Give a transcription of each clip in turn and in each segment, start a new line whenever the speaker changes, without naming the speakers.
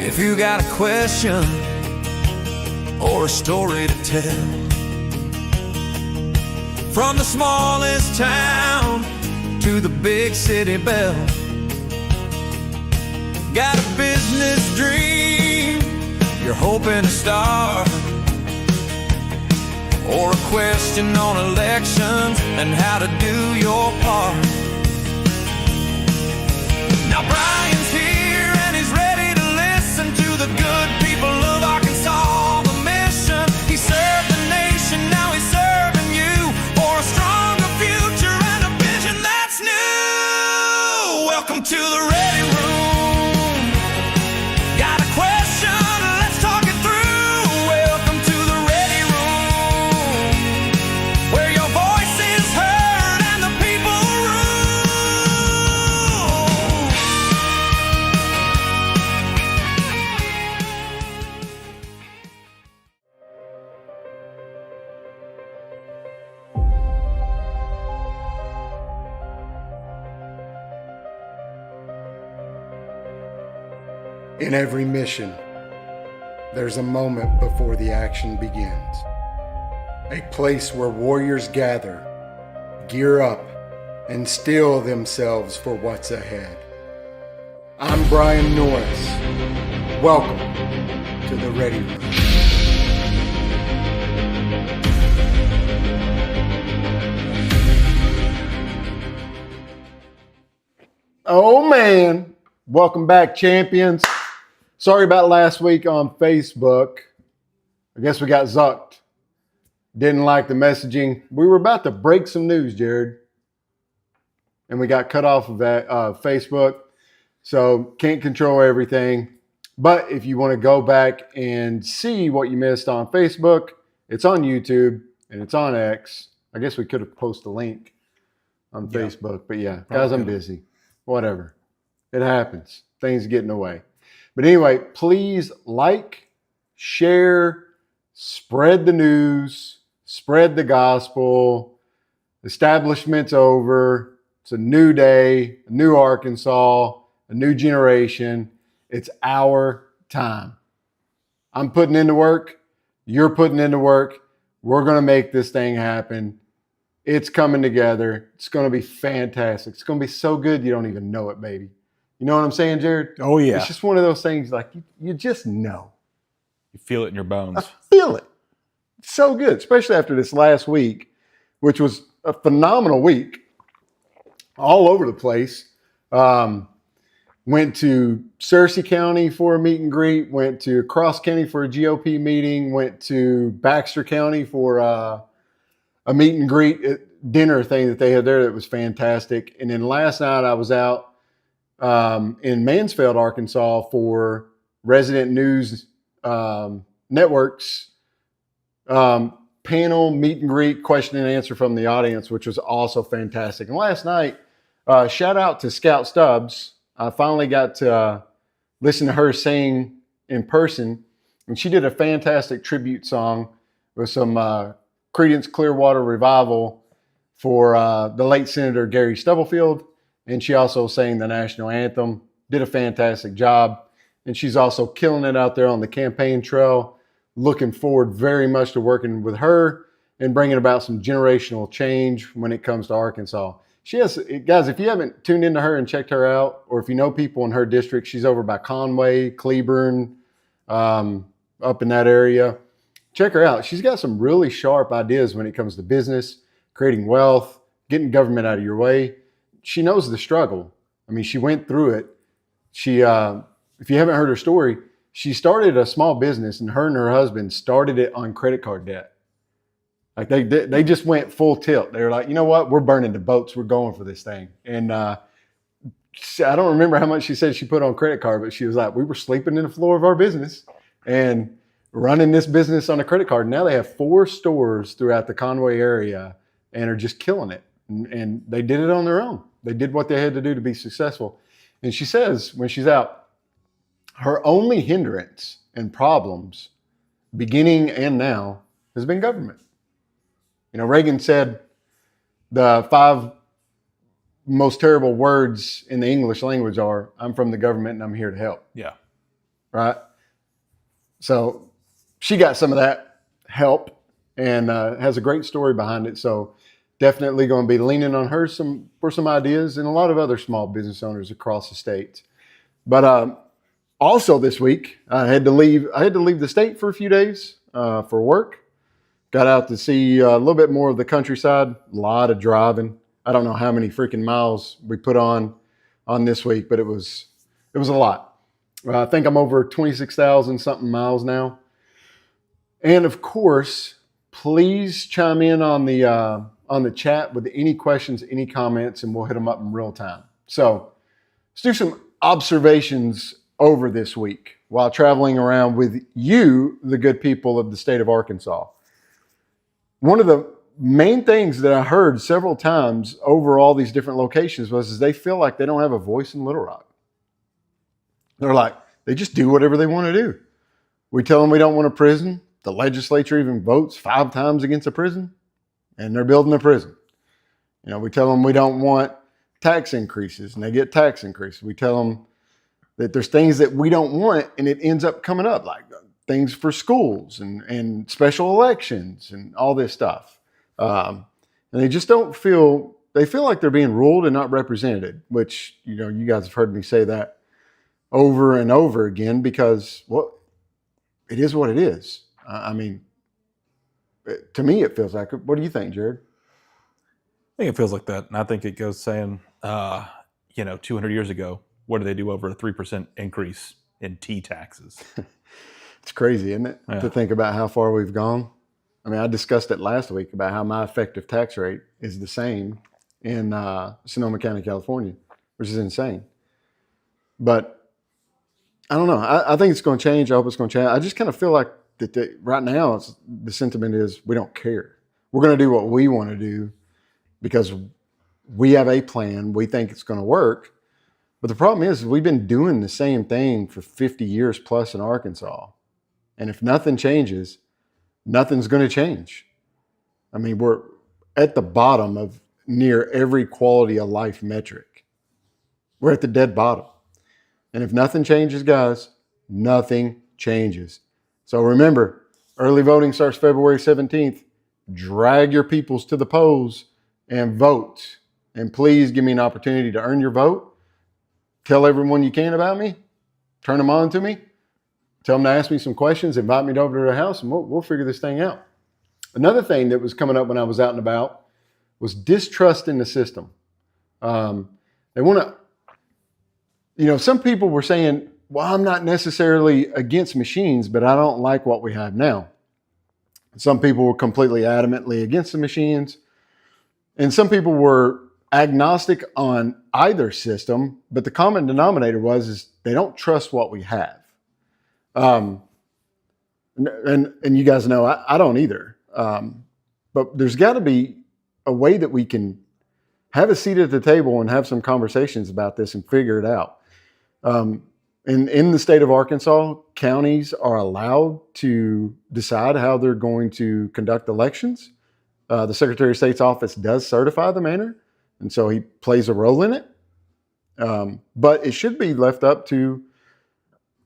If you got a question or a story to tell, from the smallest town to the big city belle, got a business dream you're hoping to start, or a question on elections and how to do your part. Now Brian's here and he's ready to listen to the good people of Arkansas. The mission, he served the nation, now he's serving you for a stronger future and a vision that's new. Welcome to the Ready Room. Got a question? Let's talk it through. Welcome to the Ready Room, where your voice is heard and the people rule.
In every mission, there's a moment before the action begins. A place where warriors gather, gear up, and steel themselves for what's ahead. I'm Brian Norris. Welcome to the Ready Room. Oh man, welcome back, champions. Sorry about last week on Facebook. I guess we got zucked. Didn't like the messaging. We were about to break some news, Jared, and we got cut off of that Facebook. So can't control everything. But if you want to go back and see what you missed on Facebook, it's on YouTube and it's on X. I guess we could have posted a link on Facebook, but yeah, guys, I'm busy. Whatever. It happens. Things get in the way. But anyway, please like, share, spread the news, spread the gospel. Establishment's over. It's a new day, a new Arkansas, a new generation. It's our time. I'm putting into work. You're putting into work. We're going to make this thing happen. It's coming together. It's going to be fantastic. It's going to be so good you don't even know it, baby. You know what I'm saying, Jared?
Oh, yeah.
It's just one of those things like you just know.
You feel it in your bones.
I feel it. It's so good, especially after this last week, which was a phenomenal week all over the place. Went to Searcy County for a meet and greet, went to Cross County for a GOP meeting, went to Baxter County for a meet and greet dinner thing that they had there that was fantastic. And then last night I was out in Mansfield, Arkansas for Resident News Network's panel meet and greet, question and answer from the audience, which was also fantastic. And last night, shout out to Scout Stubbs. I finally got to listen to her sing in person, and she did a fantastic tribute song with some Creedence Clearwater Revival for the late Senator Gary Stubblefield. And she also sang the national anthem, did a fantastic job. And she's also killing it out there on the campaign trail. Looking forward very much to working with her and bringing about some generational change when it comes to Arkansas. She has, guys, if you haven't tuned into her and checked her out, or if you know people in her district, she's over by Conway, Cleburne, up in that area. Check her out. She's got some really sharp ideas when it comes to business, creating wealth, getting government out of your way. She knows the struggle. I mean, she went through it. She, if you haven't heard her story, she started a small business, and her husband started it on credit card debt. Like they just went full tilt. They were like, you know what? We're burning the boats. We're going for this thing. And I don't remember how much she said she put on credit card, but she was like, we were sleeping in the floor of our business and running this business on a credit card. Now they have 4 stores throughout the Conway area and are just killing it. And they did it on their own. They did what they had to do to be successful. And she says when she's out, her only hindrance and problems, beginning and now, has been government. You know, Reagan said the 5 most terrible words in the English language are, I'm from the government and I'm here to help.
Yeah.
right? So she got some of that help and has a great story behind it. So definitely going to be leaning on her for some ideas and a lot of other small business owners across the state. But also this week, I had to leave the state for a few days for work. Got out to see a little bit more of the countryside. A lot of driving. I don't know how many freaking miles we put on this week, but it was a lot. I think I'm over 26,000 something miles now. And of course, please chime in on the chat with any questions, any comments, and we'll hit them up in real time. So let's do some observations over this week while traveling around with you, the good people of the state of Arkansas. One of the main things that I heard several times over all these different locations was they feel like they don't have a voice in Little Rock. They're like, they just do whatever they want to do. We tell them we don't want a prison. The legislature even votes 5 times against a prison, and they're building a prison. We tell them we don't want tax increases, and they get tax increases. We tell them that there's things that we don't want, and it ends up coming up, like things for schools and special elections and all this stuff. And they just don't they feel like they're being ruled and not represented, which, you guys have heard me say that over and over again because, well, it is what it is. I mean, to me, it feels like it. What do you think, Jared?
I think it feels like that. And I think it goes saying, 200 years ago, what did they do over a 3% increase in tea taxes?
It's crazy, isn't it?
Yeah.
To think about how far we've gone. I mean, I discussed it last week about how my effective tax rate is the same in Sonoma County, California, which is insane. But I don't know. I think it's going to change. I hope it's going to change. I just kind of feel like that right now the sentiment is we don't care. We're going to do what we want to do because we have a plan. We think it's going to work. But the problem is we've been doing the same thing for 50 years plus in Arkansas. And if nothing changes, nothing's going to change. I mean, we're at the bottom of near every quality of life metric. We're at the dead bottom. And if nothing changes, guys, nothing changes. So remember, early voting starts February 17th. Drag your peoples to the polls and vote. And please give me an opportunity to earn your vote. Tell everyone you can about me. Turn them on to me. Tell them to ask me some questions. Invite me over to their house, and we'll figure this thing out. Another thing that was coming up when I was out and about was distrust in the system. They want to, some people were saying, well, I'm not necessarily against machines, but I don't like what we have now. Some people were completely adamantly against the machines. And some people were agnostic on either system, but the common denominator is they don't trust what we have. And you guys know I don't either. But there's got to be a way that we can have a seat at the table and have some conversations about this and figure it out. In the state of Arkansas, counties are allowed to decide how they're going to conduct elections. The Secretary of State's office does certify the manner, and so he plays a role in it. But it should be left up to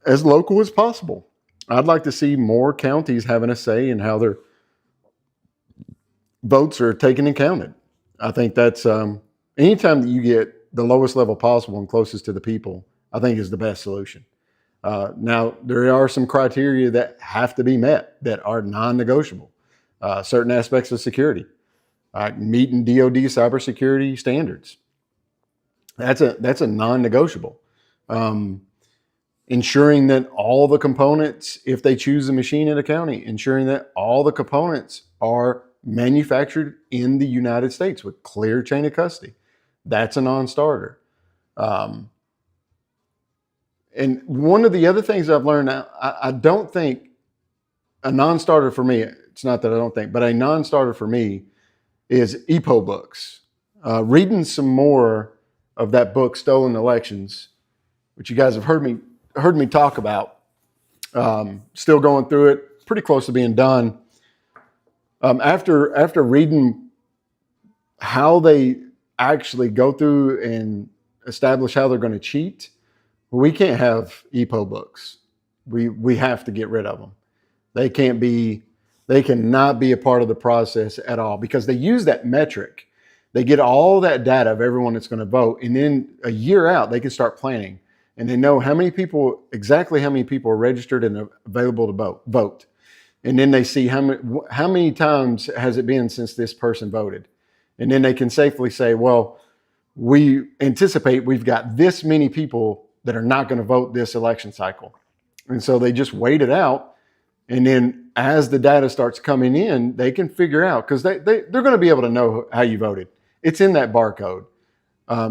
as local as possible. I'd like to see more counties having a say in how their votes are taken and counted. I think that's anytime that you get the lowest level possible and closest to the people, I think is the best solution. Now, there are some criteria that have to be met that are non-negotiable. Certain aspects of security, meeting DoD cybersecurity standards. That's a non-negotiable. Ensuring that all the components, if they choose a machine in a county, ensuring that all the components are manufactured in the United States with clear chain of custody. That's a non-starter. And one of the other things I've learned now, I don't think a non-starter for me, it's not that I don't think, but a non-starter for me is EPO books. Reading some more of that book, Stolen Elections, which you guys have heard me talk about. Still going through it, pretty close to being done. After reading how they actually go through and establish how they're going to cheat, we can't have EPO books. We have to get rid of them. They cannot be a part of the process at all, because they use that metric. They get all that data of everyone that's going to vote, and then a year out, they can start planning, and they know exactly how many people are registered and available to vote. And then they see how many times has it been since this person voted. And then they can safely say, well, we anticipate we've got this many people that are not going to vote this election cycle. And so they just wait it out. And then as the data starts coming in, they can figure out, because they're going to be able to know how you voted. It's in that barcode.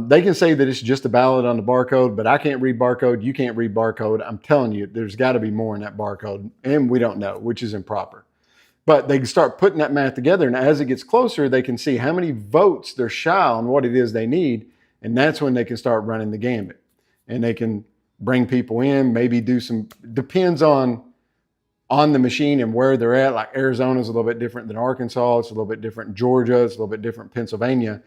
They can say that it's just a ballot on the barcode, but I can't read barcode. You can't read barcode. I'm telling you, there's got to be more in that barcode, and we don't know, which is improper. But they can start putting that math together, and as it gets closer, they can see how many votes they're shy on what it is they need, and that's when they can start running the gambit. And they can bring people in, maybe do some, depends on the machine and where they're at. Like Arizona is a little bit different than Arkansas. It's a little bit different in Georgia. It's a little bit different in Pennsylvania.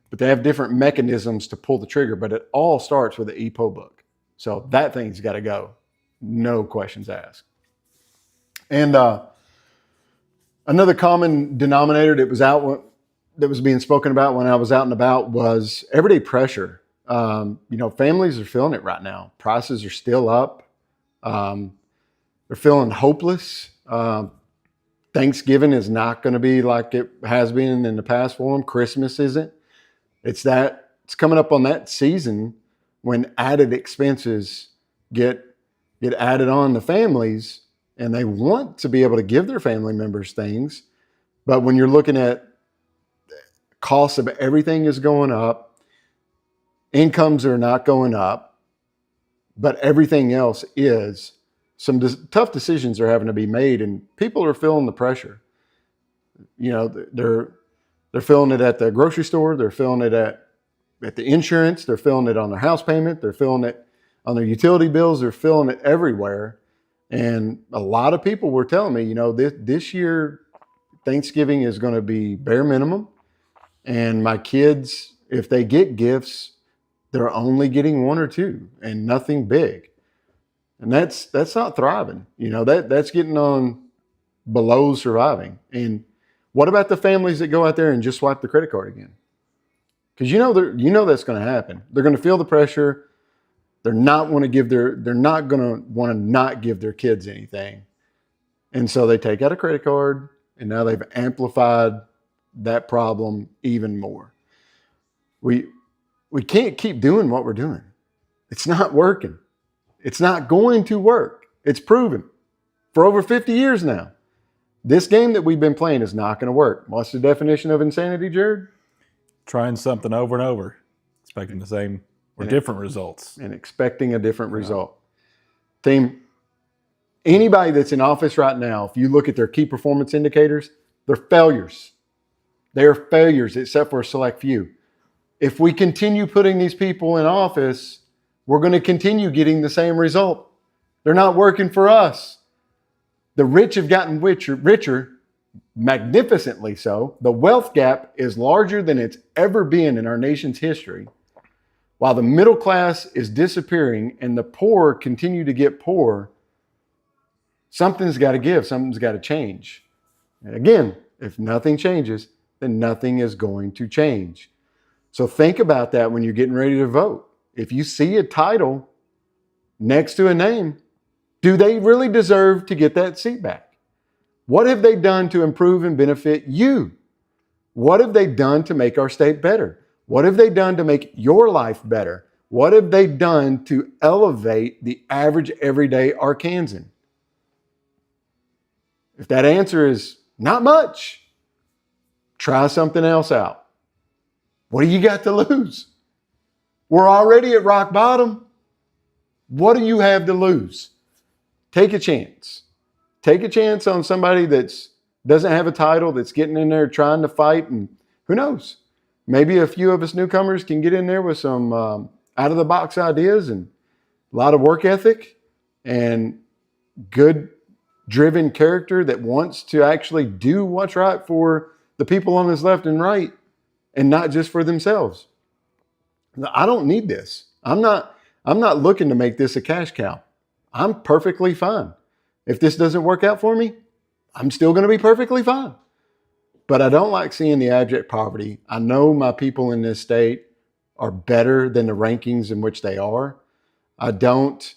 But they have different mechanisms to pull the trigger. But it all starts with the e-poll book. So that thing's got to go. No questions asked. And another common denominator that was being spoken about when I was out and about was everyday pressure. Families are feeling it right now. Prices are still up. They're feeling hopeless. Thanksgiving is not going to be like it has been in the past for them. Christmas isn't. It's coming up on that season when added expenses get added on to families, and they want to be able to give their family members things. But when you're looking at costs of everything is going up, incomes are not going up, but everything else is. Some tough decisions are having to be made, and people are feeling the pressure. They're feeling it at the grocery store. They're feeling it at the insurance. They're feeling it on their house payment. They're feeling it on their utility bills. They're feeling it everywhere. And a lot of people were telling me, this year, Thanksgiving is going to be bare minimum. And my kids, if they get gifts, they're only getting one or two and nothing big. And that's not thriving. That's getting on below surviving. And what about the families that go out there and just swipe the credit card again? Because that's going to happen. They're going to feel the pressure. They're not going to want to not give their kids anything. And so they take out a credit card, and now they've amplified that problem even more. We can't keep doing what we're doing. It's not working. It's not going to work. It's proven for over 50 years now. This game that we've been playing is not going to work. What's the definition of insanity, Jared?
Trying something over and over, expecting the same or different results.
And expecting a different result. Team, anybody that's in office right now, if you look at their key performance indicators, they're failures. They are failures except for a select few. If we continue putting these people in office, we're going to continue getting the same result. They're not working for us. The rich have gotten richer, magnificently so. The wealth gap is larger than it's ever been in our nation's history. While the middle class is disappearing and the poor continue to get poor, something's got to give, something's got to change. And again, if nothing changes, then nothing is going to change. So think about that when you're getting ready to vote. If you see a title next to a name, do they really deserve to get that seat back? What have they done to improve and benefit you? What have they done to make our state better? What have they done to make your life better? What have they done to elevate the average everyday Arkansan? If that answer is not much, try something else out. What do you got to lose? We're already at rock bottom. What do you have to lose? Take a chance. Take a chance on somebody that doesn't have a title, that's getting in there trying to fight, and who knows? Maybe a few of us newcomers can get in there with some out-of-the-box ideas and a lot of work ethic and good driven character that wants to actually do what's right for the people on his left and right and not just for themselves. I don't need this. I'm not looking to make this a cash cow. I'm perfectly fine. If this doesn't work out for me, I'm still going to be perfectly fine. But I don't like seeing the abject poverty. I know my people in this state are better than the rankings in which they are. I don't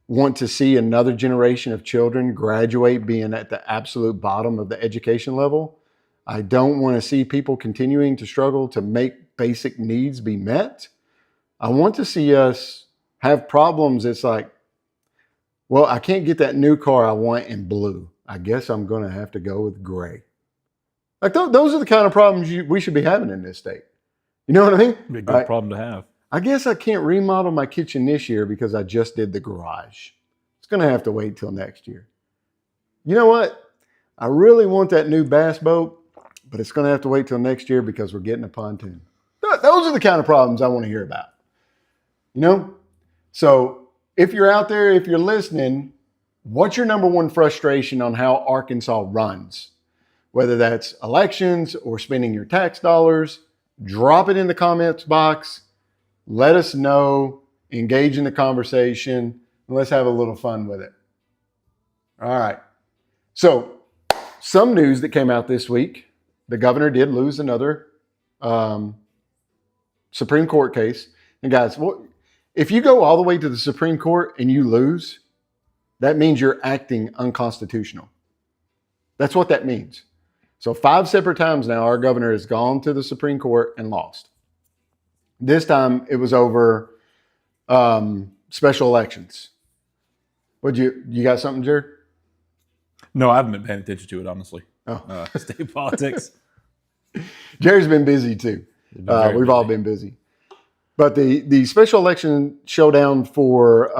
want to see another generation of children graduate being at the absolute bottom of the education level. I don't want to see people continuing to struggle to make basic needs be met. I want to see us have problems. It's like, well, I can't get that new car I want in blue. I guess I'm going to have to go with gray. Like those are the kind of problems we should be having in this state. You know what I mean?
It'd be a good problem to have.
I guess I can't remodel my kitchen this year because I just did the garage. It's going to have to wait till next year. You know what? I really want that new bass boat, but it's going to have to wait till next year because we're getting a pontoon. Those are the kind of problems I want to hear about. You know? So if you're out there, if you're listening, what's your number one frustration on how Arkansas runs? Whether that's elections or spending your tax dollars, drop it in the comments box. Let us know, engage in the conversation, and let's have a little fun with it. All right. So some news that came out this week, the governor did lose another Supreme Court case. And guys, if you go all the way to the Supreme Court and you lose, that means you're acting unconstitutional. That's what that means. So 5 separate times now, our governor has gone to the Supreme Court and lost. This time it was over special elections. You got something, Jared?
No, I haven't been paying attention to it, honestly.
Oh.
State politics.
Jared's been busy too. We've all been busy. But the special election showdown for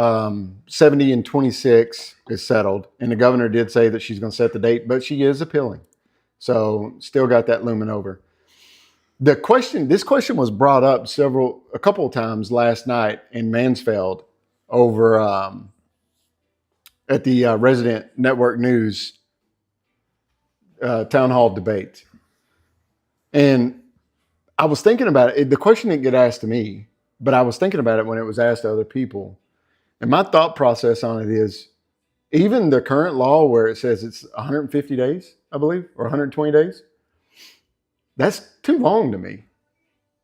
70 and 26 is settled. And the governor did say that she's going to set the date, but she is appealing. So still got that looming over. This question was brought up a couple of times last night in Mansfield over at the Resident Network News town hall debate. And I was thinking about it. The question didn't get asked to me, but I was thinking about it when it was asked to other people. And my thought process on it is, even the current law where it says it's 150 days, I believe, or 120 days, that's too long to me.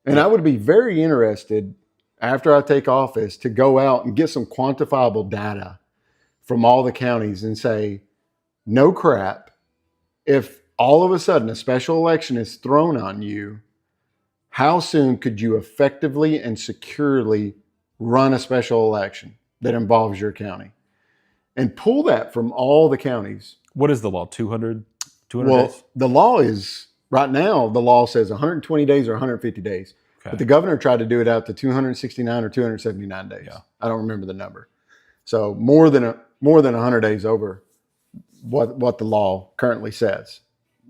And I would be very interested after I take office to go out and get some quantifiable data from all the counties and say, no crap, if all of a sudden a special election is thrown on you, how soon could you effectively and securely run a special election that involves your county? And pull that from all the counties.
What is the law? 200
well,
days?
The law is, right now, the law says 120 days or 150 days. Okay. But the governor tried to do it out to 269 or 279 days. Yeah. I don't remember the number. So more than 100 days over what the law currently says.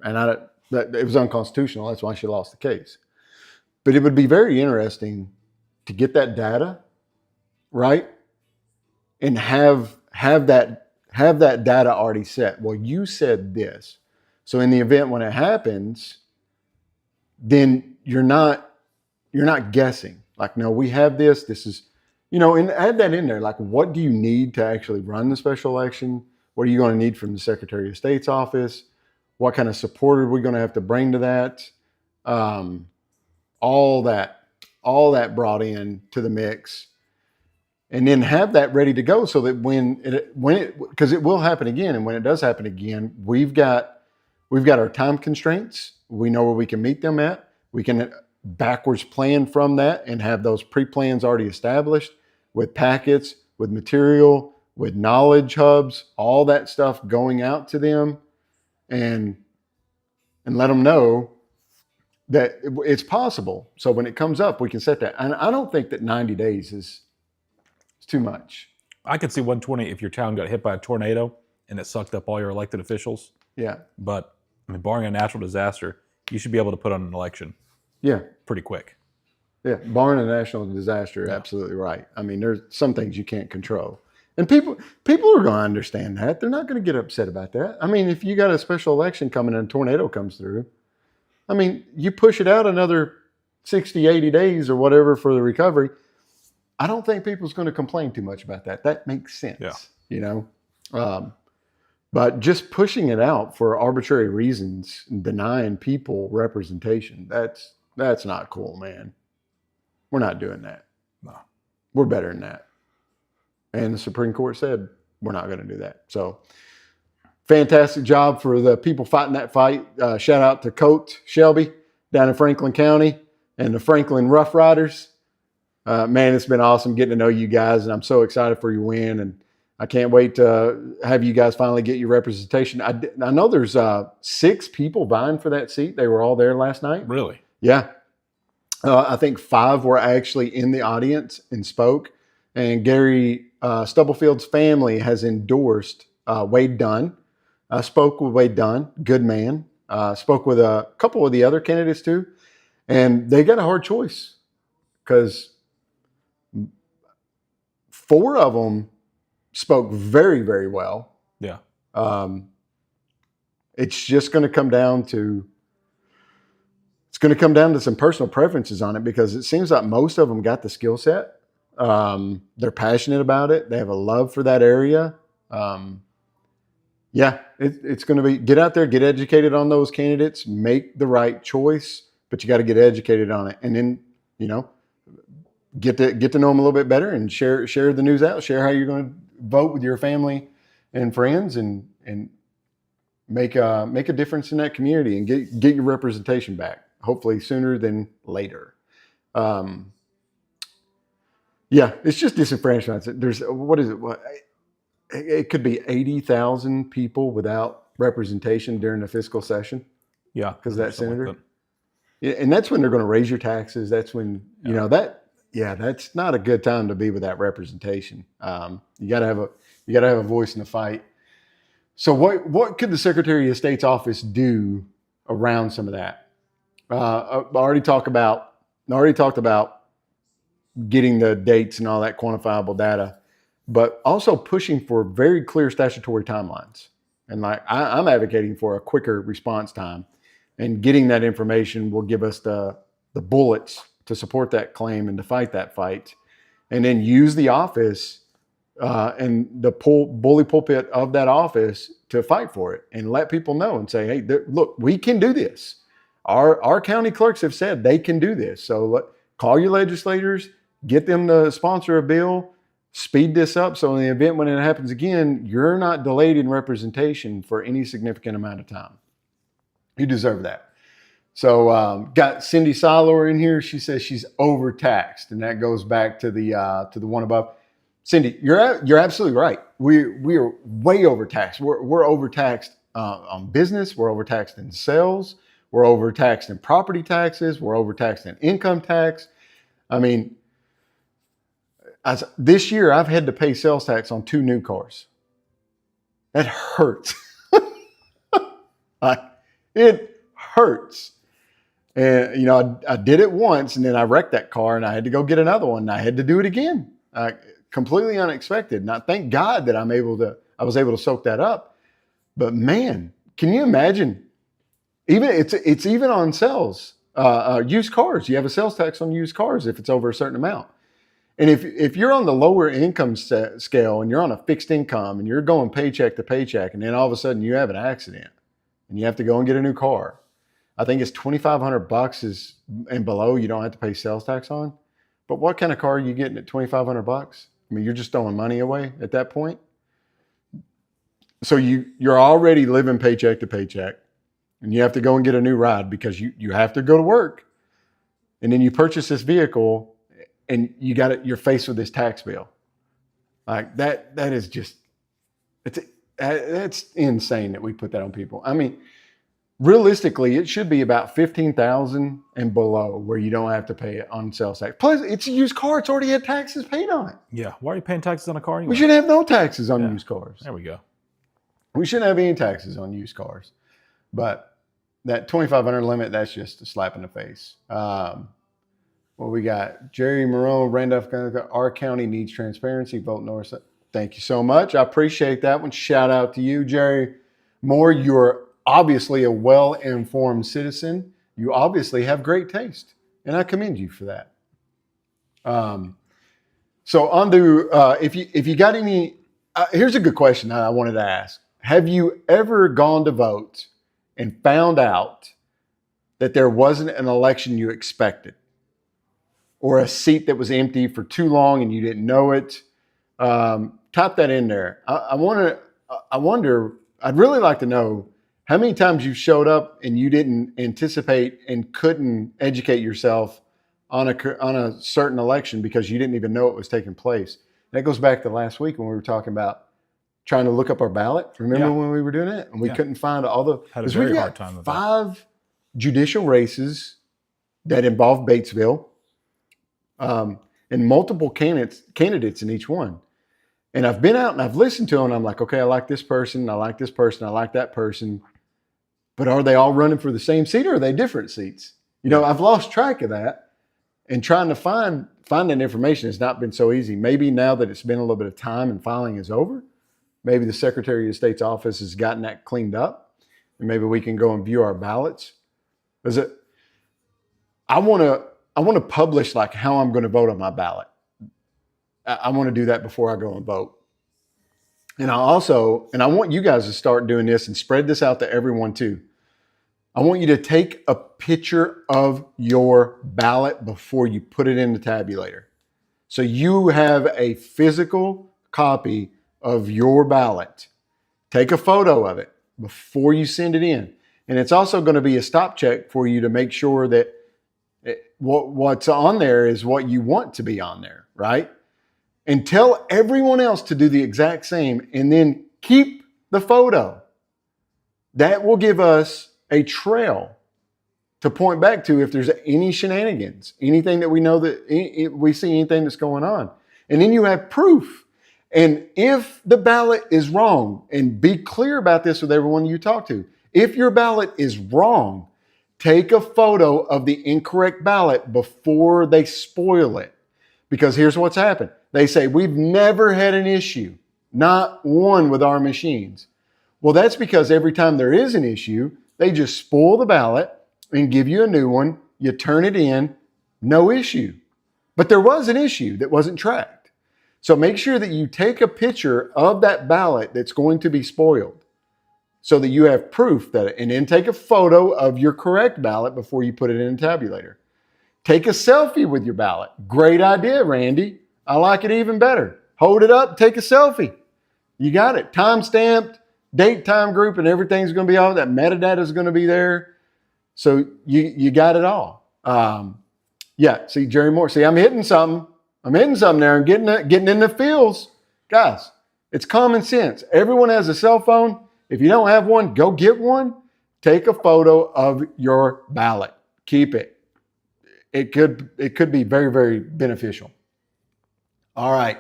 And it was unconstitutional. That's why she lost the case. But it would be very interesting to get that data, right? And have that data already set. Well, you said this. So in the event when it happens, then you're not guessing. Like, no, we have this. This is, and add that in there. Like, what do you need to actually run the special election? What are you going to need from the Secretary of State's office? What kind of support are we going to have to bring to that? All that brought in to the mix. And then have that ready to go so that because it will happen again. And when it does happen again, we've got our time constraints. We know where we can meet them at. We can backwards plan from that and have those pre-plans already established with packets, with material, with knowledge hubs, all that stuff going out to them and let them know that it's possible. So when it comes up, we can set that. And I don't think that 90 days is too much.
I could see 120 if your town got hit by a tornado and it sucked up all your elected officials.
Yeah. But
barring a natural disaster, you should be able to put on an election.
Yeah.
Pretty quick.
Yeah. Barring a national disaster, yeah. Absolutely right. There's some things you can't control. And people are going to understand that. They're not going to get upset about that. If you got a special election coming and a tornado comes through, you push it out another 60, 80 days or whatever for the recovery. I don't think people's going to complain too much about that. That makes sense.
Yeah.
you know. But just pushing it out for arbitrary reasons, denying people representation, that's not cool, man. We're not doing that.
No.
We're better than that. And the Supreme Court said we're not going to do that. So fantastic job for the people fighting that fight. Shout out to Coach Shelby down in Franklin County and the Franklin Rough Riders. Man, it's been awesome getting to know you guys, and I'm so excited for your win. And I can't wait to have you guys finally get your representation. I know there's 6 people vying for that seat. They were all there last night.
Really?
Yeah. I think 5 were actually in the audience and spoke. And Gary Stubblefield's family has endorsed Wade Dunn. I spoke with Wade Dunn, good man. Spoke with a couple of the other candidates too. And they got a hard choice because 4 of them spoke very, very well.
Yeah.
It's just going to come down to some personal preferences on it, because it seems like most of them got the skill set. They're passionate about it. They have a love for that area. It's going to be, get out there, get educated on those candidates, make the right choice, but you got to get educated on it. And then, get to know them a little bit better and share the news out, share how you're going to vote with your family and friends, and make a difference in that community and get your representation back, hopefully sooner than later. It's just disenfranchisement. There's, it could be 80,000 people without representation during the fiscal session.
Yeah.
Because that senator. Yeah, and that's when they're going to raise your taxes. That's when, that's not a good time to be without representation. You got to have a voice in the fight. So what could the Secretary of State's office do around some of that? I already talked about getting the dates and all that quantifiable data, but also pushing for very clear statutory timelines. And I'm advocating for a quicker response time, and getting that information will give us the bullets to support that claim and to fight that fight, and then use the office and the bully pulpit of that office to fight for it and let people know and say, hey, look, we can do this. Our county clerks have said they can do this. So call your legislators, get them to sponsor a bill, speed this up, so in the event when it happens again, you're not delayed in representation for any significant amount of time. You deserve that. So got Cindy Sylor in here. She says she's overtaxed, and that goes back to the one above. Cindy, you're absolutely right. We are way overtaxed. We're overtaxed on business. We're overtaxed in sales. We're overtaxed in property taxes. We're overtaxed in income tax. I mean, this year I've had to pay sales tax on 2 new cars. That hurts. It hurts. And, I did it once, and then I wrecked that car, and I had to go get another one, and I had to do it again. Completely unexpected. And I thank God that I was able to soak that up. But man, can you imagine? It's even on sales, used cars. You have a sales tax on used cars if it's over a certain amount. And if you're on the lower income scale and you're on a fixed income and you're going paycheck to paycheck, and then all of a sudden you have an accident and you have to go and get a new car, I think it's $2,500 and below you don't have to pay sales tax on. But what kind of car are you getting at $2,500? I mean, you're just throwing money away at that point. So you're already living paycheck to paycheck, and you have to go and get a new ride because you have to go to work. And then you purchase this vehicle, and you're faced with this tax bill. Like that is just, that's insane that we put that on people. I mean, realistically, it should be about $15,000 and below where you don't have to pay it on sales tax. Plus, it's a used car. It's already had taxes paid on it.
Yeah. Why are you paying taxes on a car anyway?
We should have no taxes on used cars.
There we go.
We shouldn't have any taxes on used cars. But that $2,500 limit, that's just a slap in the face. We got Jerry Marone, Randolph, our county needs transparency. Vote North. Thank you so much. I appreciate that one. Shout out to you, Jerry Moore. You're obviously a well-informed citizen. You obviously have great taste, and I commend you for that. So on to if you got any Here's a good question that I wanted to ask. Have you ever gone to vote and found out that there wasn't an election you expected, or a seat that was empty for too long and you didn't know it? Type that in there. I wonder, I'd really like to know how many times you showed up and you didn't anticipate and couldn't educate yourself on a certain election because you didn't even know it was taking place. That goes back to last week when we were talking about trying to look up our ballot. Remember when we were doing it and we couldn't find all the,
had a very hard time with
5 judicial races that involve Batesville, and multiple candidates in each one. And I've been out and I've listened to them. And I'm like, okay, I like this person. I like this person. I like that person. But are they all running for the same seat, or are they different seats? You know, I've lost track of that, and trying to find that information has not been so easy. Maybe now that it's been a little bit of time and filing is over, maybe the Secretary of State's office has gotten that cleaned up, and maybe we can go and view our ballots. I want to publish like how I'm going to vote on my ballot. I want to do that before I go and vote. And I want you guys to start doing this and spread this out to everyone too. I want you to take a picture of your ballot before you put it in the tabulator. So you have a physical copy of your ballot. Take a photo of it before you send it in. And it's also going to be a stop check for you to make sure that what's on there is what you want to be on there, right? And tell everyone else to do the exact same, and then keep the photo. That will give us a trail to point back to if there's any shenanigans, anything that we know that we see anything that's going on. And then you have proof. And if the ballot is wrong, and be clear about this with everyone you talk to, if your ballot is wrong, take a photo of the incorrect ballot before they spoil it. Because here's what's happened. They say, we've never had an issue, not one, with our machines. Well, that's because every time there is an issue, they just spoil the ballot and give you a new one. You turn it in, no issue. But there was an issue that wasn't tracked. So make sure that you take a picture of that ballot that's going to be spoiled so that you have proof that, and then take a photo of your correct ballot before you put it in a tabulator. Take a selfie with your ballot. Great idea, Randy. I like it even better. Hold it up, take a selfie. You got it. Time stamped, date, time group, and everything's going to be all that. Metadata is going to be there. So you got it all. See, Jerry Moore. See, I'm hitting something there. I'm getting in the feels. Guys, it's common sense. Everyone has a cell phone. If you don't have one, go get one. Take a photo of your ballot. Keep it. It could be very, very beneficial. All right.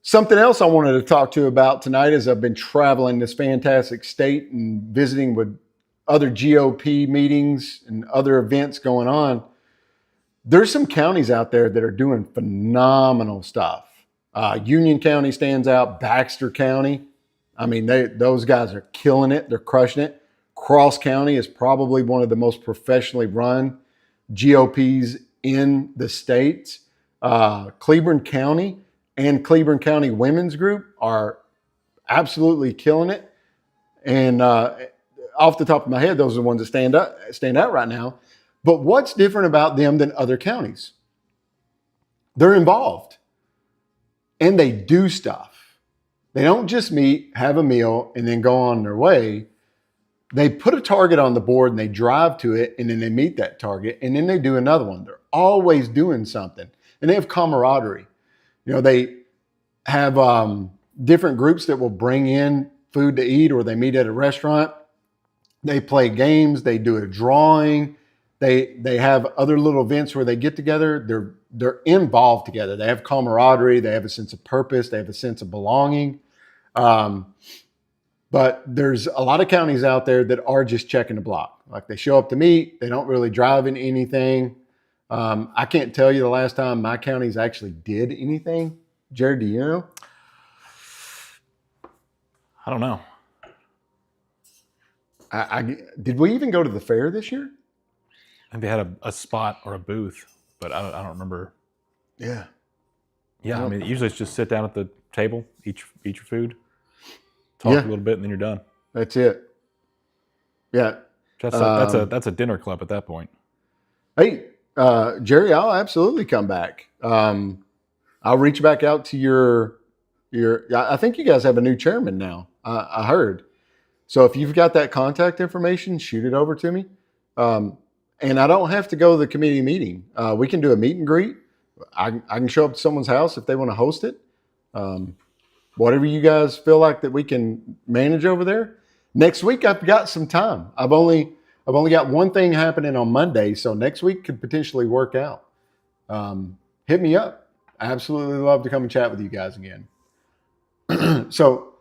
Something else I wanted to talk to you about tonight is I've been traveling this fantastic state and visiting with other GOP meetings and other events going on. There's some counties out there that are doing phenomenal stuff. Union County stands out. Baxter County. I mean, those guys are killing it. They're crushing it. Cross County is probably one of the most professionally run GOPs in the States. Cleburne County and Cleburne County Women's Group are absolutely killing it. And off the top of my head, those are the ones that stand out right now. But what's different about them than other counties? They're involved and they do stuff. They don't just meet, have a meal, and then go on their way. They put a target on the board and they drive to it, and then they meet that target, and then they do another one. They're always doing something, and they have camaraderie. You know, they have different groups that will bring in food to eat, or they meet at a restaurant. They play games. They do a drawing. They have other little events where they get together. They're involved together. They have camaraderie. They have a sense of purpose. They have a sense of belonging. But there's a lot of counties out there that are just checking the block. Like, they show up to meet. They don't really drive in anything. I can't tell you the last time my counties actually did anything. Jared, do you know?
I don't know.
Did we even go to the fair this year?
I think they had a spot or a booth, but I don't remember.
Yeah.
Yeah, I mean, usually it's just sit down at the table, eat your food, talk a little bit, and then you're done.
That's it. Yeah.
That's a dinner club at that point.
Hey, Jerry, I'll absolutely come back. I'll reach back out to your. I think you guys have a new chairman now. I heard. So if you've got that contact information, shoot it over to me. And I don't have to go to the committee meeting. We can do a meet and greet. I can show up to someone's house if they want to host it. Whatever you guys feel like that we can manage over there. Next week, I've got some time. I've only got one thing happening on Monday, so next week could potentially work out. Hit me up. I absolutely love to come and chat with you guys again. So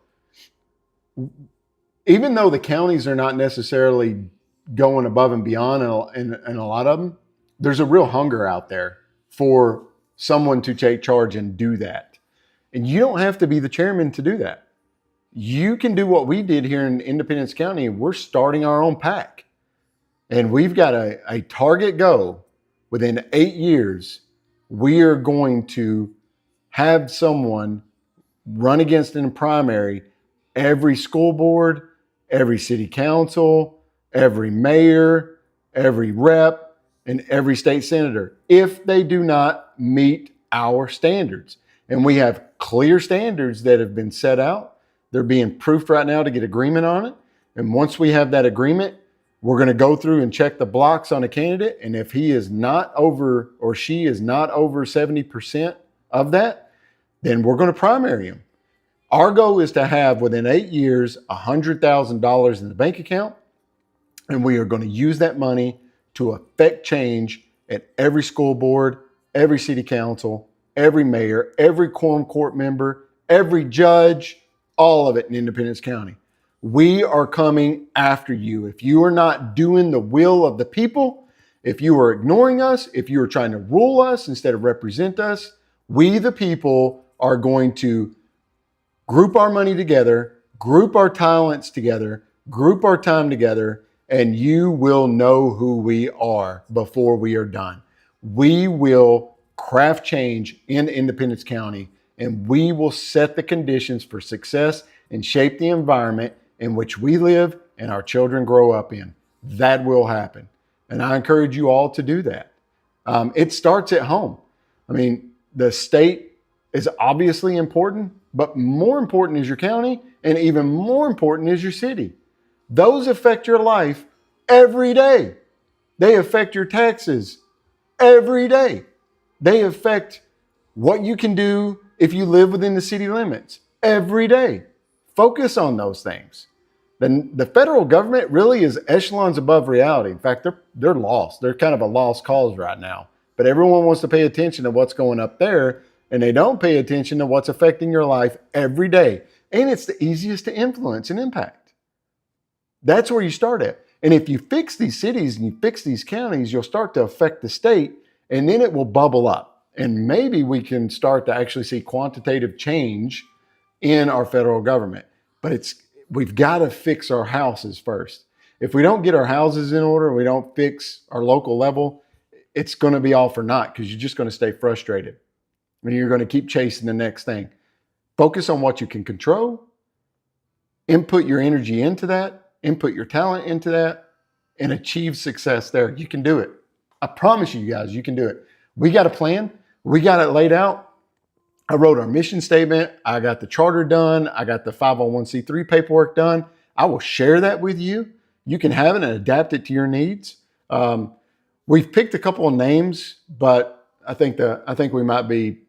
even though the counties are not necessarily going above and beyond in a lot of them, there's a real hunger out there for someone to take charge and do that. And you don't have to be the chairman to do that. You can do what we did here in Independence County. We're starting our own PAC. And we've got a target goal. Within 8 years, we are going to have someone run against in a primary every school board, every city council, every mayor, every rep, and every state senator if they do not meet our standards. And we have clear standards that have been set out. They're being proofed right now to get agreement on it. And once we have that agreement, we're going to go through and check the blocks on a candidate. And if he is not over or she is not over 70% of that, then we're going to primary him. Our goal is to have within 8 years, $100,000 in the bank account. And we are going to use that money to affect change at every school board, every city council, every mayor, every quorum court member, every judge, all of it in Independence County. We are coming after you. If you are not doing the will of the people, if you are ignoring us, if you are trying to rule us instead of represent us, we the people are going to group our money together, group our talents together, group our time together, and you will know who we are before we are done. We will craft change in Independence County, and we will set the conditions for success and shape the environment in which we live and our children grow up in. That will happen. And I encourage you all to do that. It starts at home. I mean, the state is obviously important, but more important is your county, and even more important is your city. Those affect your life every day. They affect your taxes every day. They affect what you can do if you live within the city limits every day. Focus on those things. Then the federal government really is echelons above reality. In fact, they're lost. They're kind of a lost cause right now. But everyone wants to pay attention to what's going up there, and they don't pay attention to what's affecting your life every day. And it's the easiest to influence and impact. That's where you start at. And if you fix these cities and you fix these counties, you'll start to affect the state, and then it will bubble up. And maybe we can start to actually see quantitative change in our federal government. But we've got to fix our houses first. If we don't get our houses in order, we don't fix our local level, it's going to be all for naught because you're just going to stay frustrated. And you're going to keep chasing the next thing. Focus on what you can control. Input your energy into that. Input your talent into that. And achieve success there. You can do it. I promise you guys, you can do it. We got a plan. We got it laid out. I wrote our mission statement. I got the charter done. I got the 501c3 paperwork done. I will share that with you. You can have it and adapt it to your needs. We've picked a couple of names, but I think we might be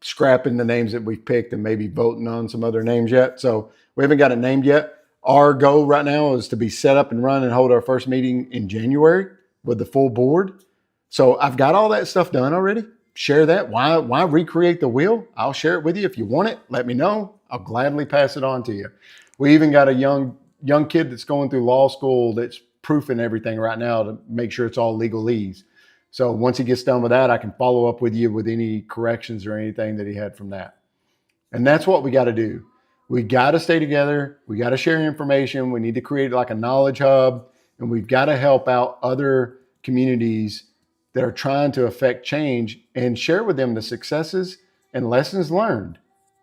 scrapping the names that we've picked and maybe voting on some other names yet. So we haven't got it named yet. Our goal right now is to be set up and run and hold our first meeting in January with the full board. So I've got all that stuff done already. Share that. Why recreate the wheel? I'll share it with you. If you want it, let me know. I'll gladly pass it on to you. We even got a young kid that's going through law school that's proofing everything right now to make sure it's all legalese. So once he gets done with that, I can follow up with you with any corrections or anything that he had from that. And that's what we got to do. We got to stay together. We got to share information. We need to create like a knowledge hub, and we've got to help out other communities that are trying to affect change and share with them the successes and lessons learned.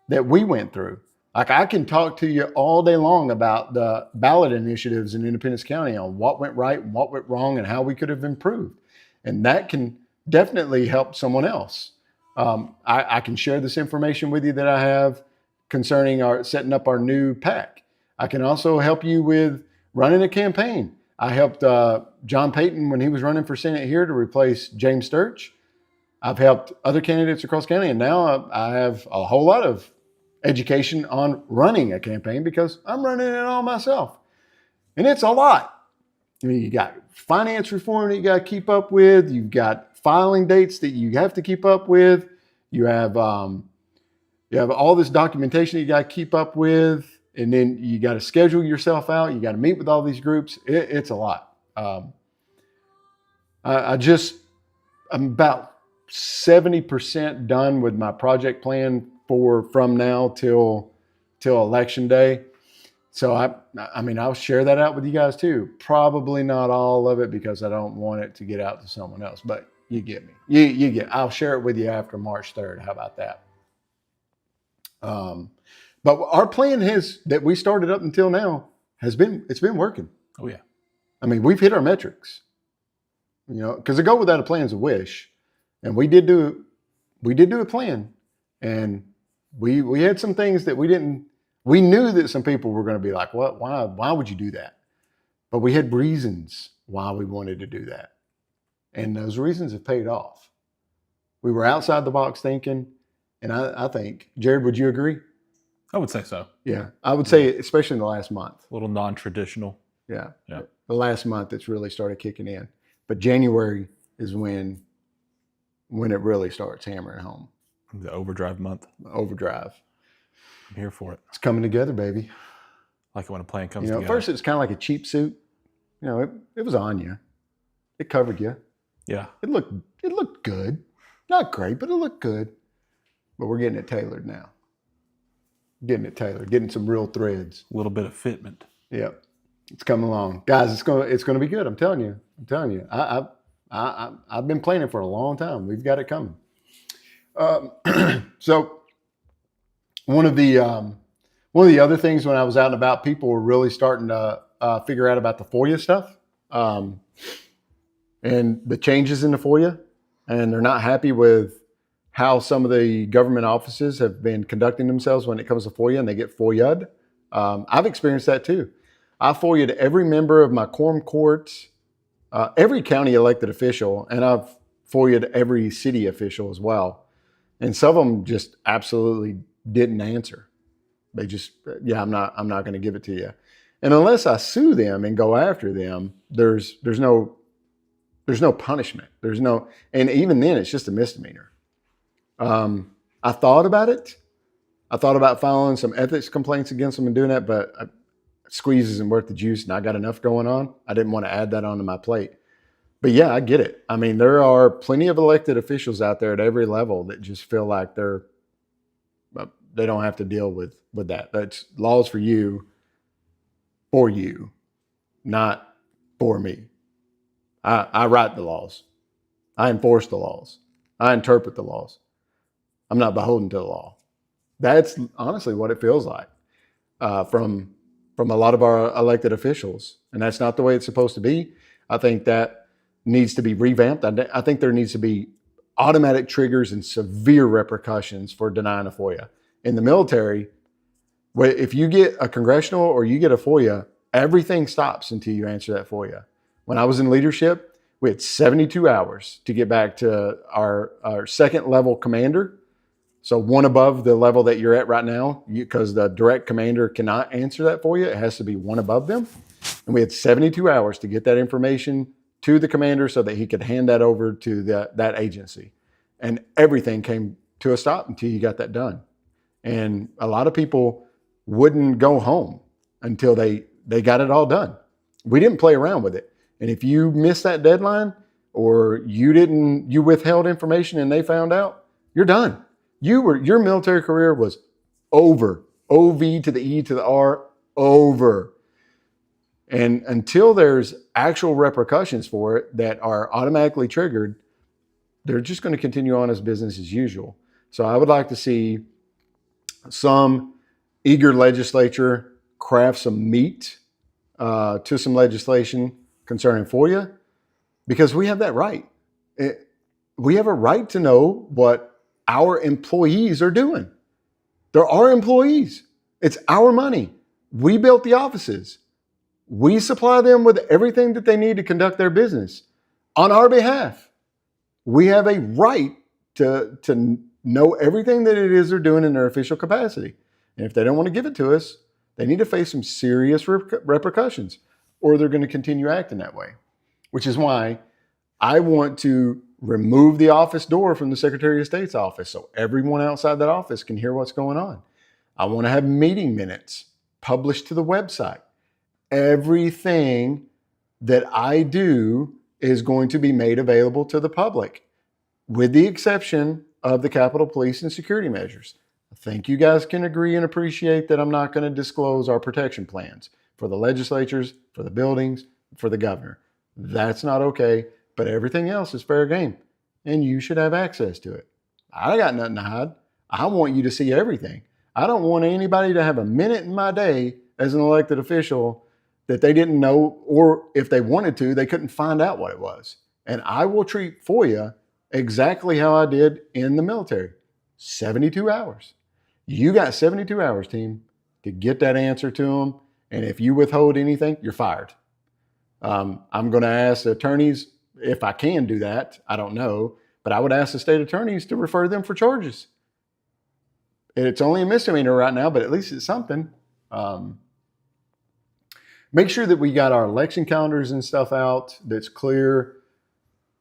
that we went through. Like I can talk to you all day long about the ballot initiatives in Independence County on what went right and what went wrong and how we could have improved. And that can definitely help someone else. I can share this information with you that I have concerning setting up our new PAC. I can also help you with running a campaign. I helped John Payton when he was running for Senate here to replace James Sturch. I've helped other candidates across the county, and now I have a whole lot of education on running a campaign because I'm running it all myself. And it's a lot. I mean, you got finance reform that you got to keep up with. You've got filing dates that you have to keep up with. You have all this documentation that you got to keep up with. And then you got to schedule yourself out. You got to meet with all these groups. It's a lot. I'm about 70% done with my project plan from now till election day. So I mean, I'll share that out with you guys too. Probably not all of it because I don't want it to get out to someone else, but you get me. You get. I'll share it with you after March 3rd. How about that? But our plan that we started up until now it's been working.
Oh yeah.
I mean, we've hit our metrics. You know, because a go without a plan is a wish, and we did do a plan, and we had some things that we knew that some people were going to be like, what? Why would you do that? But we had reasons why we wanted to do that. And those reasons have paid off. We were outside the box thinking, and I think, Jared, would you agree?
I would say so.
Yeah, I would say, especially in the last month.
A little non-traditional.
Yeah.
Yeah.
The last month it's really started kicking in. But January is when it really starts hammering home.
The overdrive month.
Overdrive.
I'm here for it.
It's coming together, baby.
Like it when a plan comes
You know, at
together.
first it was kind of like a cheap suit. You know, it was on you. It covered you.
Yeah.
It looked good. Not great, but it looked good. But we're getting it tailored now. Getting some real threads.
A little bit of fitment.
Yep. It's coming along. Guys, it's gonna be good. I'm telling you. I've been planning for a long time. We've got it coming. So one of the other things when I was out and about, people were really starting to figure out about the FOIA stuff and the changes in the FOIA, and they're not happy with how some of the government offices have been conducting themselves when it comes to FOIA, and they get FOIA'd. I've experienced that too. I FOIA'd every member of my quorum court, every county elected official, and I've FOIA'd every city official as well. And some of them just absolutely didn't answer. They just, I'm not going to give it to you. And unless I sue them and go after them, there's no punishment. And even then it's just a misdemeanor. I thought about it. I thought about filing some ethics complaints against them and doing that, but squeeze isn't worth the juice, and I got enough going on. I didn't want to add that onto my plate. But yeah, I get it. I mean, there are plenty of elected officials out there at every level that just feel like they don't have to deal with that. That's laws for you, not for me. I write the laws. I enforce the laws. I interpret the laws. I'm not beholden to the law. That's honestly what it feels like from a lot of our elected officials. And that's not the way it's supposed to be. I think that needs to be revamped. I think there needs to be automatic triggers and severe repercussions for denying a FOIA. In the military, if you get a congressional or you get a FOIA, everything stops until you answer that FOIA. When I was in leadership, we had 72 hours to get back to our second level commander. So one above the level that you're at right now, because the direct commander cannot answer that FOIA. It has to be one above them. And we had 72 hours to get that information to the commander so that he could hand that over to that agency. And everything came to a stop until you got that done. And a lot of people wouldn't go home until they got it all done. We didn't play around with it. And if you missed that deadline or you withheld information and they found out, you're done. Your military career was over. OV to the E to the R, over. And until there's actual repercussions for it that are automatically triggered, they're just going to continue on as business as usual. So I would like to see some eager legislature craft some meat to some legislation concerning FOIA, because we have that right. We have a right to know what our employees are doing. They're our employees. It's our money. We built the offices. We supply them with everything that they need to conduct their business on our behalf. We have a right to know everything that it is they're doing in their official capacity. And if they don't want to give it to us, they need to face some serious repercussions, or they're going to continue acting that way. Which is why I want to remove the office door from the Secretary of State's office so everyone outside that office can hear what's going on. I want to have meeting minutes published to the website. Everything that I do is going to be made available to the public, with the exception of the Capitol Police and security measures. I think you guys can agree and appreciate that I'm not going to disclose our protection plans for the legislatures, for the buildings, for the governor. That's not okay, but everything else is fair game, and you should have access to it. I got nothing to hide. I want you to see everything. I don't want anybody to have a minute in my day as an elected official that they didn't know, or if they wanted to, they couldn't find out what it was. And I will treat FOIA exactly how I did in the military. 72 hours. You got 72 hours, team, to get that answer to them. And if you withhold anything, you're fired. I'm going to ask the attorneys if I can do that. I don't know, but I would ask the state attorneys to refer them for charges. It's only a misdemeanor right now, but at least it's something. Make sure that we got our election calendars and stuff out that's clear,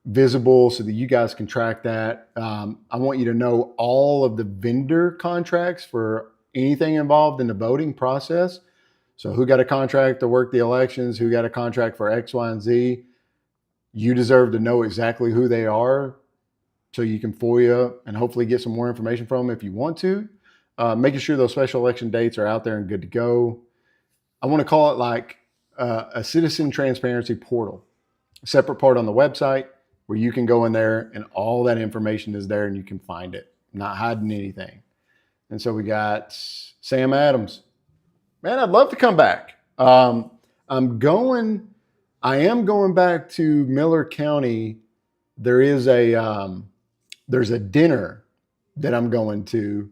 visible, so that you guys can track that. I want you to know all of the vendor contracts for anything involved in the voting process. So who got a contract to work the elections, who got a contract for X, Y, and Z. You deserve to know exactly who they are so you can FOIA and hopefully get some more information from them if you want to. Making sure those special election dates are out there and good to go. I want to call it like a citizen transparency portal, a separate part on the website where you can go in there and all that information is there and you can find it, not hiding anything. And so we got Sam Adams. Man, I'd love to come back. I am going back to Miller County. There's a dinner that I'm going to.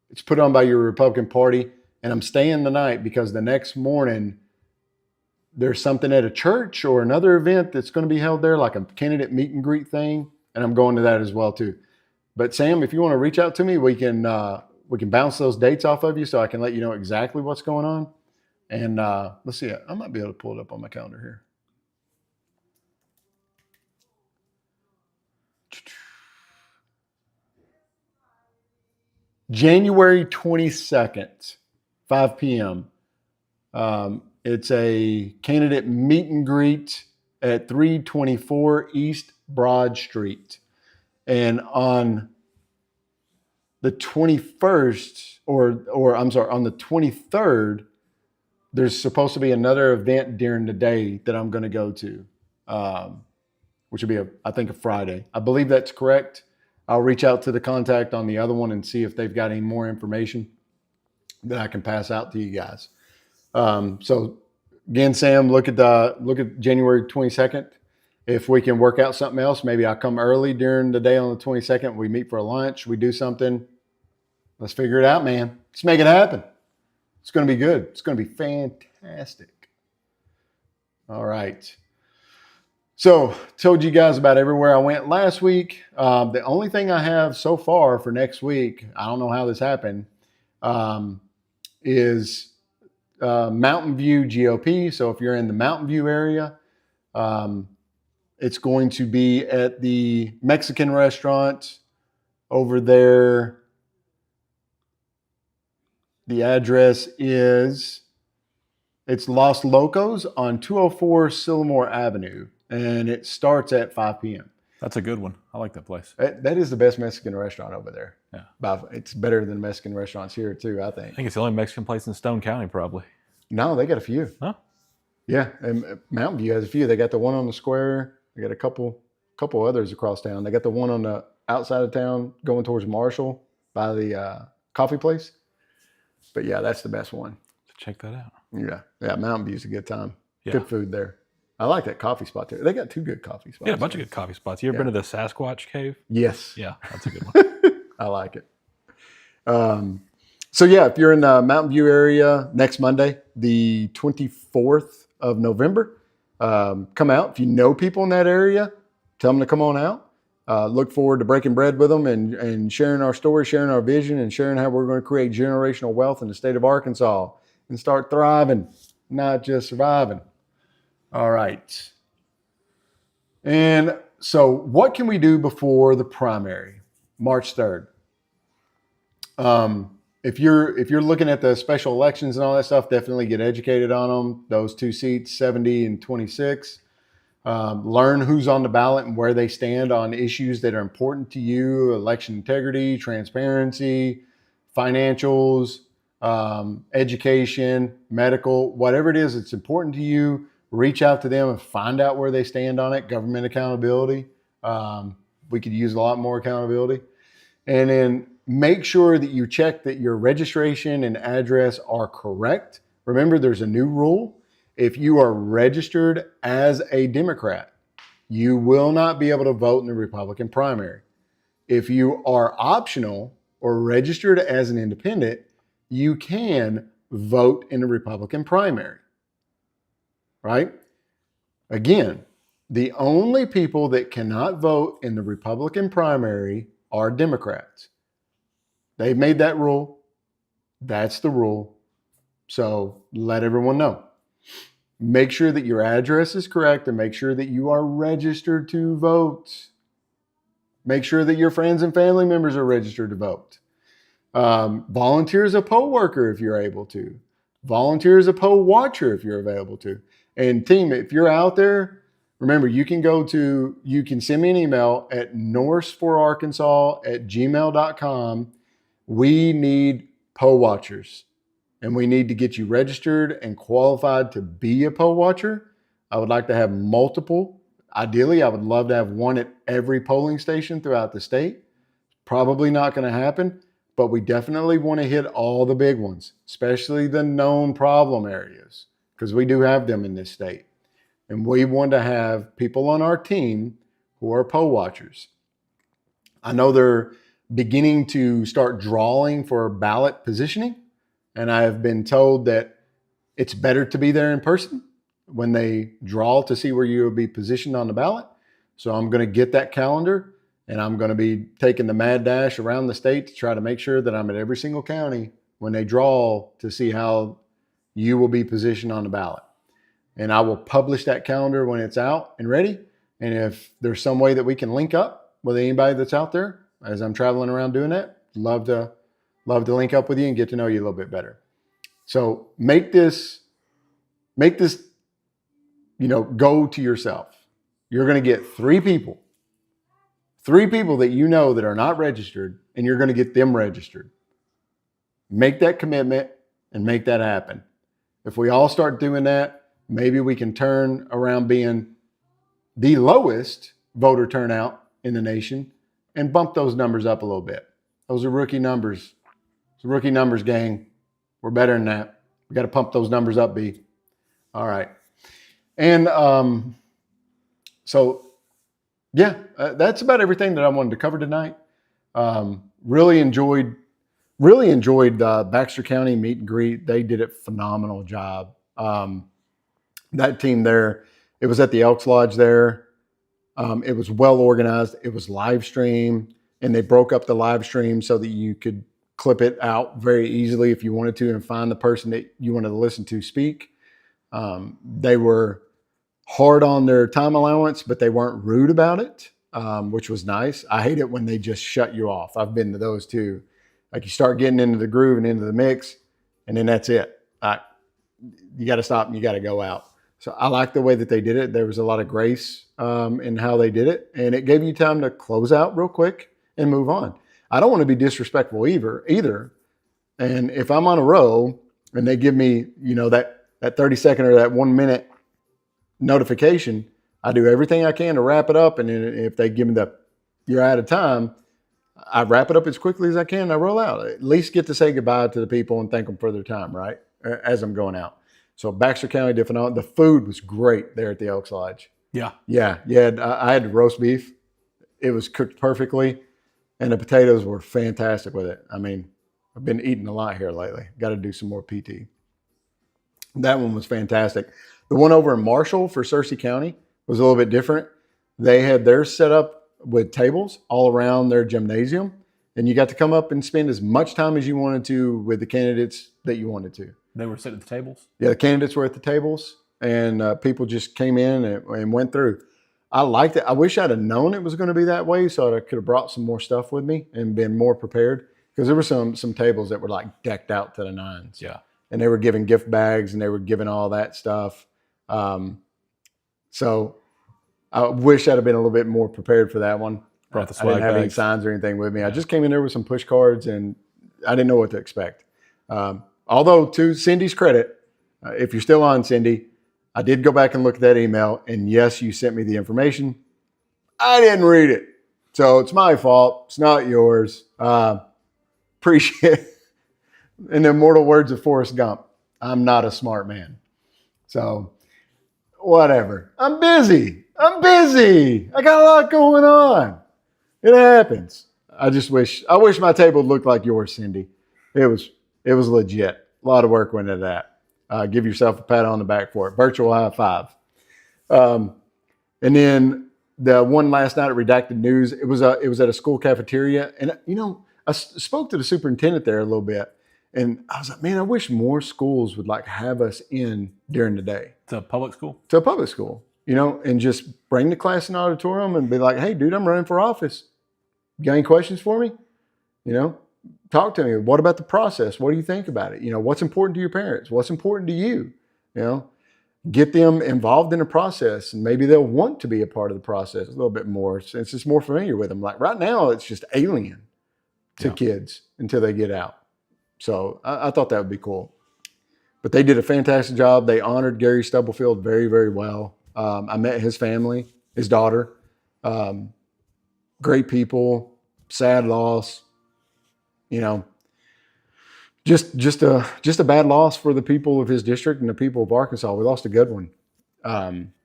It's put on by your Republican Party, and I'm staying the night because the next morning there's something at a church or another event that's going to be held there, like a candidate meet and greet thing, and I'm going to that as well too. But Sam, if you want to reach out to me, we can bounce those dates off of you so I can let you know exactly what's going on. And let's see, I might be able to pull it up on my calendar here. January 22nd, 5 p.m. It's a candidate meet and greet at 324 East Broad Street. And on the 21st, on the 23rd, there's supposed to be another event during the day that I'm going to go to, which will be, I think, a Friday. I believe that's correct. I'll reach out to the contact on the other one and see if they've got any more information that I can pass out to you guys. So again, Sam, look at January 22nd. If we can work out something else, maybe I'll come early during the day on the 22nd. We meet for a lunch. We do something. Let's figure it out, man. Let's make it happen. It's going to be good. It's going to be fantastic. All right. So told you guys about everywhere I went last week. The only thing I have so far for next week, I don't know how this happened, is Mountain View GOP. So if you're in the Mountain View area, it's going to be at the Mexican restaurant over there. The address is, it's Los Locos on 204 Sylamore Avenue, and it starts at 5 p.m.
That's a good one. I like that place.
That is the best Mexican restaurant over there.
Yeah.
It's better than Mexican restaurants here too, I think.
I think it's the only Mexican place in Stone County, probably.
No, they got a few.
Huh?
Yeah, and Mountain View has a few. They got the one on the square. They got a couple others across town. They got the one on the outside of town going towards Marshall by the coffee place. But yeah, that's the best one.
Check that out.
Yeah. Mountain View's a good time.
Yeah.
Good food there. I like that coffee spot there. They got 2 good coffee spots.
Yeah, a bunch of good coffee spots. You ever been to the Sasquatch Cave?
Yes.
Yeah, that's a good one.
I like it. So yeah, if you're in the Mountain View area next Monday, the 24th of November, come out. If you know people in that area, tell them to come on out. Look forward to breaking bread with them and sharing our story, sharing our vision, and sharing how we're going to create generational wealth in the state of Arkansas and start thriving, not just surviving. All right. And so what can we do before the primary, March 3rd? If you're looking at the special elections and all that stuff, definitely get educated on them. Those 2 seats, 70 and 26. Learn who's on the ballot and where they stand on issues that are important to you: election integrity, transparency, financials, education, medical, whatever it is that's important to you. Reach out to them and find out where they stand on it. Government accountability. We could use a lot more accountability. And then make sure that you check that your registration and address are correct. Remember, there's a new rule. If you are registered as a Democrat, you will not be able to vote in the Republican primary. If you are optional or registered as an independent, you can vote in the Republican primary. Right? Again, the only people that cannot vote in the Republican primary are Democrats. They've made that rule. That's the rule. So let everyone know. Make sure that your address is correct and make sure that you are registered to vote. Make sure that your friends and family members are registered to vote. Volunteer as a poll worker if you're able to. Volunteer as a poll watcher if you're available to. And team, if you're out there, remember, you can send me an email at norseforarkansas@gmail.com. We need poll watchers, and we need to get you registered and qualified to be a poll watcher. I would like to have multiple. Ideally, I would love to have one at every polling station throughout the state. Probably not going to happen, but we definitely want to hit all the big ones, especially the known problem areas, because we do have them in this state. And we want to have people on our team who are poll watchers. I know they're beginning to start drawing for ballot positioning, and I have been told that it's better to be there in person when they draw to see where you will be positioned on the ballot. So I'm going to get that calendar, and I'm going to be taking the mad dash around the state to try to make sure that I'm at every single county when they draw to see how you will be positioned on the ballot. And I will publish that calendar when it's out and ready. And if there's some way that we can link up with anybody that's out there as I'm traveling around doing that, love to link up with you and get to know you a little bit better. So make this, go to yourself. You're going to get 3 people that you know that are not registered, and you're going to get them registered. Make that commitment and make that happen. If we all start doing that, maybe we can turn around being the lowest voter turnout in the nation and bump those numbers up a little bit. Those are rookie numbers. It's rookie numbers, gang. We're better than that. We got to pump those numbers up, B. All right. And that's about everything that I wanted to cover tonight. Really enjoyed Baxter County meet and greet. They did a phenomenal job. That team there, it was at the Elks Lodge there. It was well organized. It was live stream, and they broke up the live stream so that you could clip it out very easily if you wanted to and find the person that you wanted to listen to speak. They were hard on their time allowance, but they weren't rude about it, which was nice. I hate it when they just shut you off. I've been to those too. Like you start getting into the groove and into the mix, and then that's it. You got to stop and you got to go out. So I like the way that they did it. There was a lot of grace in how they did it, and it gave you time to close out real quick and move on. I don't want to be disrespectful either. And if I'm on a roll and they give me, that 30 second or that 1 minute notification, I do everything I can to wrap it up. And then if they give me you're out of time, I wrap it up as quickly as I can and I roll out. At least get to say goodbye to the people and thank them for their time, right? As I'm going out. So Baxter County, different. The food was great there at the Elks Lodge.
Yeah.
Yeah. I had roast beef. It was cooked perfectly. And the potatoes were fantastic with it. I mean, I've been eating a lot here lately. Got to do some more PT. That one was fantastic. The one over in Marshall for Searcy County was a little bit different. They had theirs set up with tables all around their gymnasium. And you got to come up and spend as much time as you wanted to with the candidates that you wanted to.
They were sitting at the tables?
Yeah, the candidates were at the tables. And people just came in and went through. I liked it. I wish I'd have known it was going to be that way so I could have brought some more stuff with me and been more prepared. Because there were some tables that were like decked out to the nines.
Yeah.
And they were giving gift bags and they were giving all that stuff. So I wish I'd have been a little bit more prepared for that one.
Brought the
I didn't
swag
have any
bags.
signs or anything with me. I just came in there with some push cards and I didn't know what to expect. Although to Cindy's credit, if you're still on, Cindy, I did go back and look at that email, and yes, you sent me the information. I didn't read it. So it's my fault. It's not yours. Appreciate it. In the immortal words of Forrest Gump, I'm not a smart man. So whatever. I'm busy. I got a lot going on. It happens. I wish my table looked like yours, Cindy. It was legit. A lot of work went into that. Give yourself a pat on the back for it. Virtual high five. And then the one last night at Redacted News, it was at a school cafeteria. And, I spoke to the superintendent there a little bit. And I was like, man, I wish more schools would like have us in during the day.
To a public school?
To a public school, and just bring the class in the auditorium and be like, hey, dude, I'm running for office. You got any questions for me? Talk to me. What about the process? What do you think about it? What's important to your parents? What's important to you? Get them involved in the process, and maybe they'll want to be a part of the process a little bit more since it's more familiar with them. Like right now, it's just alien to kids until they get out. So I thought that would be cool. But they did a fantastic job. They honored Gary Stubblefield very, very well. I met his family, his daughter. Great people, sad loss. Just a bad loss for the people of his district and the people of Arkansas. We lost a good one,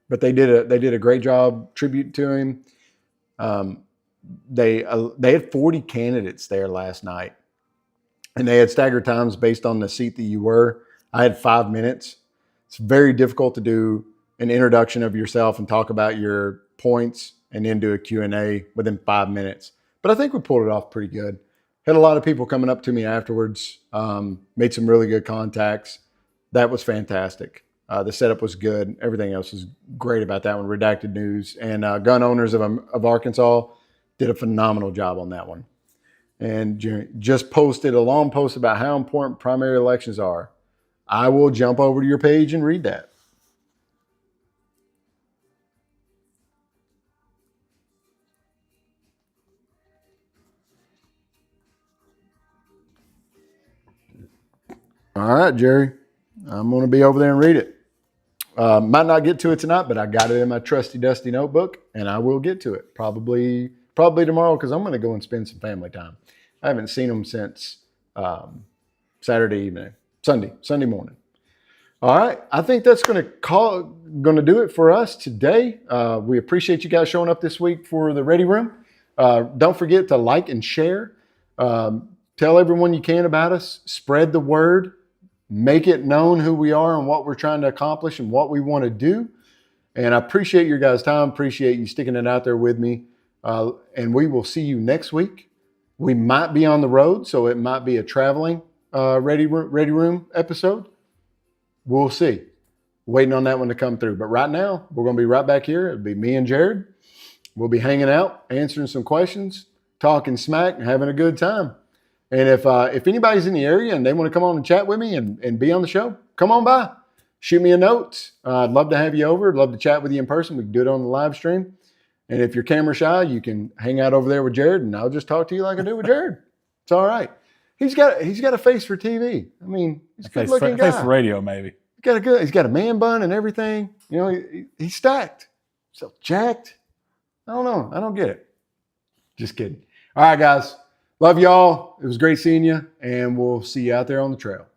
but they did a great job tribute to him. They had 40 candidates there last night, and they had staggered times based on the seat that you were. I had 5 minutes. It's very difficult to do an introduction of yourself and talk about your points and then do a Q&A within 5 minutes. But I think we pulled it off pretty good. Had a lot of people coming up to me afterwards, made some really good contacts. That was fantastic. The setup was good. Everything else was great about that one. Redacted News and Gun Owners of Arkansas did a phenomenal job on that one. And just posted a long post about how important primary elections are. I will jump over to your page and read that. All right, Jerry. I'm going to be over there and read it. Might not get to it tonight, but I got it in my trusty, dusty notebook, and I will get to it probably tomorrow because I'm going to go and spend some family time. I haven't seen them since Sunday morning. All right, I think that's going to do it for us today. We appreciate you guys showing up this week for the Ready Room. Don't forget to like and share. Tell everyone you can about us. Spread the word. Make it known who we are and what we're trying to accomplish and what we want to do. And I appreciate your guys' time. Appreciate you sticking it out there with me. And we will see you next week. We might be on the road, so it might be a traveling Ready Room episode. We'll see. Waiting on that one to come through. But right now, we're going to be right back here. It'll be me and Jared. We'll be hanging out, answering some questions, talking smack, and having a good time. And if anybody's in the area and they want to come on and chat with me and be on the show, come on by. Shoot me a note. I'd love to have you over. I'd love to chat with you in person. We can do it on the live stream. And if you're camera shy, you can hang out over there with Jared, and I'll just talk to you like I do with Jared. It's all right. He's got a face for TV. I mean, he's a good-looking guy.
Face for radio, maybe.
He's got a man bun and everything. He's stacked. So jacked. I don't know. I don't get it. Just kidding. All right, guys. Love y'all. It was great seeing you, and we'll see you out there on the trail.